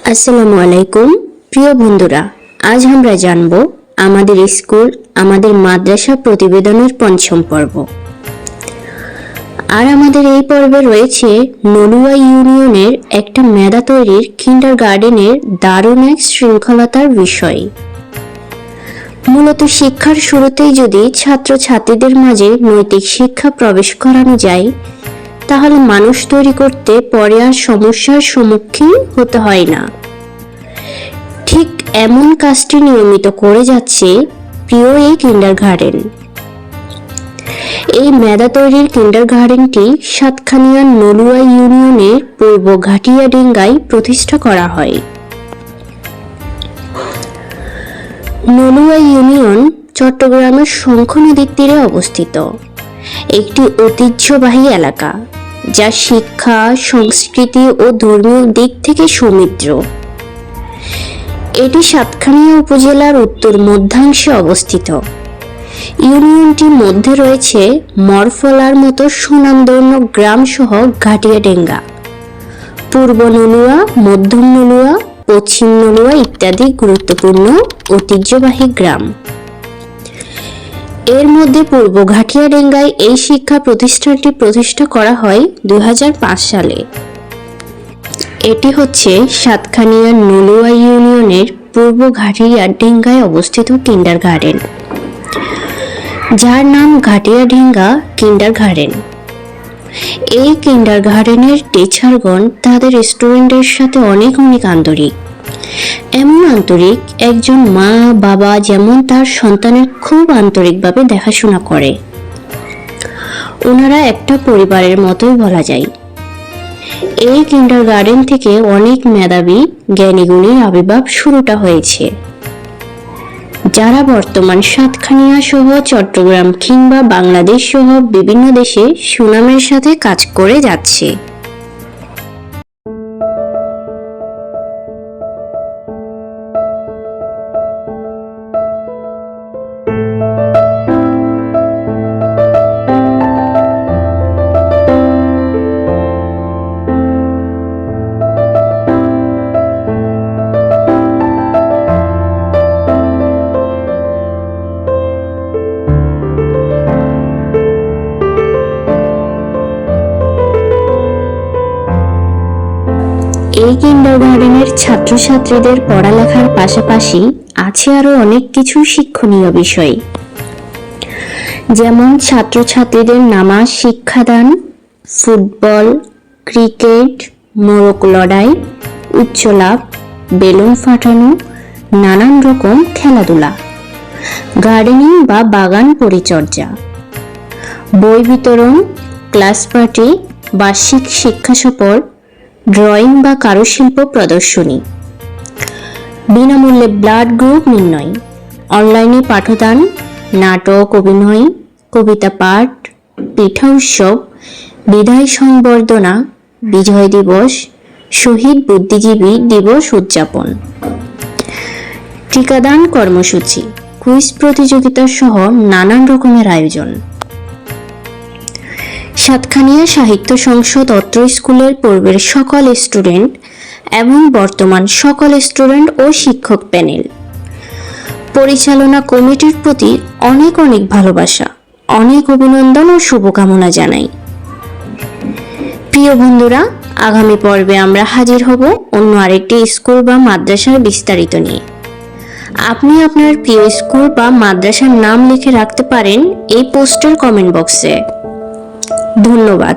আসসালামু আলাইকুম প্রিয় বন্ধুরা, আজ আমরা জানব আমাদের স্কুল আমাদের মাদ্রাসা প্রতিবেদনের পঞ্চম পর্ব। আর আমাদের এই পর্বে রয়েছে নলুয়া ইউনিয়নের একটা মেধা তৈরির কিন্ডারগার্টেনের দারুণ এক শৃঙ্খলতার বিষয়। মূলত শিক্ষার শুরুতেই যদি ছাত্রছাত্রীদের মাঝে নৈতিক শিক্ষা প্রবেশ করানো যায়, তাহলে মানুষ তৈরি করতে পরে আর সমস্যার সম্মুখীন হতে হয় না। ঠিক এমন কাজটি নিয়মিত করে যাচ্ছে প্রিয় এই কিন্ডারগার্টেন। এই মেধা তৈরির কিন্ডারগার্টেনটি সাতখানিয়া নলুয়া ইউনিয়নের পূর্ব ঘাটিয়াডেঙ্গায় প্রতিষ্ঠা করা হয়। নলুয়া ইউনিয়ন চট্টগ্রামের শঙ্খ নদীর তীরে অবস্থিত একটি ঐতিহ্যবাহী এলাকা, যা শিক্ষা, সংস্কৃতি ও ধর্মীয় দিক থেকে সমৃদ্ধ। এটি সাতখানিয়া উপজেলার উত্তর মধ্যাংশে অবস্থিত। ইউনিয়নটির মধ্যে রয়েছে মরফলার মতো সুনামধন্য গ্রাম সহ ঘাটিয়াডেঙ্গা, পূর্ব নলুয়া, মধ্যম নলুয়া, পশ্চিম নলুয়া ইত্যাদি গুরুত্বপূর্ণ ঐতিহ্যবাহী গ্রাম। এর মধ্যে পূর্ব ঘাটিয়াডেঙ্গায় এই শিক্ষা প্রতিষ্ঠানটি প্রতিষ্ঠা করা হয় 2005 সালে। এটি হচ্ছে সাতখানিয়া নলুয়া ইউনিয়নের পূর্ব ঘাটিয়াডেঙ্গায় অবস্থিত কিন্ডারগার্টেন, যার নাম ঘাটিয়াডেঙ্গা কিন্ডারগার্টেন। এই কিন্ডারগার্টেনের টিচারগণ তাদের স্টুডেন্টের সাথে অনেক আন্তরিক। এমন আন্তরিক, একজন মা বাবা যেমন তার সন্তানের খুব আন্তরিকভাবে দেখাশোনা করে। ওনারা একটা পরিবারের মতোই বলা যায়। এই কিন্ডারগার্টেন থেকে অনেক মেধাবী জ্ঞানীগুণীর আবির্ভাব শুরুটা হয়েছে, যারা বর্তমান সাতখানিয়া সহ চট্টগ্রাম কিংবা বাংলাদেশ সহ বিভিন্ন দেশে সুনামের সাথে কাজ করে যাচ্ছে। এই কিন্ডারগার্টেনের ছাত্রছাত্রীদের পড়ালেখার পাশাপাশি আছে আরো অনেক কিছু শিক্ষণীয় বিষয়, যেমন ছাত্রছাত্রীদের নামাজ শিক্ষাদান, ফুটবল, ক্রিকেট, মোরগ লড়াই, উচ্চ লাভ, বেলুন ফাটানো, নানান রকম খেলাধুলা, গার্ডেনিং বা বাগান পরিচর্যা, বই বিতরণ, ক্লাস পার্টি, বার্ষিক শিক্ষা সফর, ড্রয়িং বা কারুশিল্প প্রদর্শনী, বিনামূল্যে ব্লাড গ্রুপ নির্ণয়, অনলাইনে পাঠদান, নাটক, অভিনয়, কবিতা পাঠ, পিঠা উৎসব, বিদায় সংবর্ধনা, বিজয় দিবস, শহীদ বুদ্ধিজীবী দিবস উদযাপন, টিকাদান কর্মসূচি, কুইজ প্রতিযোগিতা সহ নানান রকমের আয়োজন। সাতখানিয়া সাহিত্য সংসদ অত্র স্কুলের পূর্বের সকল স্টুডেন্ট এবং বর্তমান সকল স্টুডেন্ট ও শিক্ষক প্যানেল, পরিচালনা কমিটির প্রতি অনেক অনেক ভালোবাসা, অনেক অভিনন্দন ও শুভকামনা জানাই। প্রিয় বন্ধুরা, আগামী পর্বে আমরা হাজির হব অন্য আরেকটি স্কুল বা মাদ্রাসার বিস্তারিত নিয়ে। আপনি আপনার প্রিয় স্কুল বা মাদ্রাসার নাম লিখে রাখতে পারেন এই পোস্টের কমেন্ট বক্সে। ধন্যবাদ।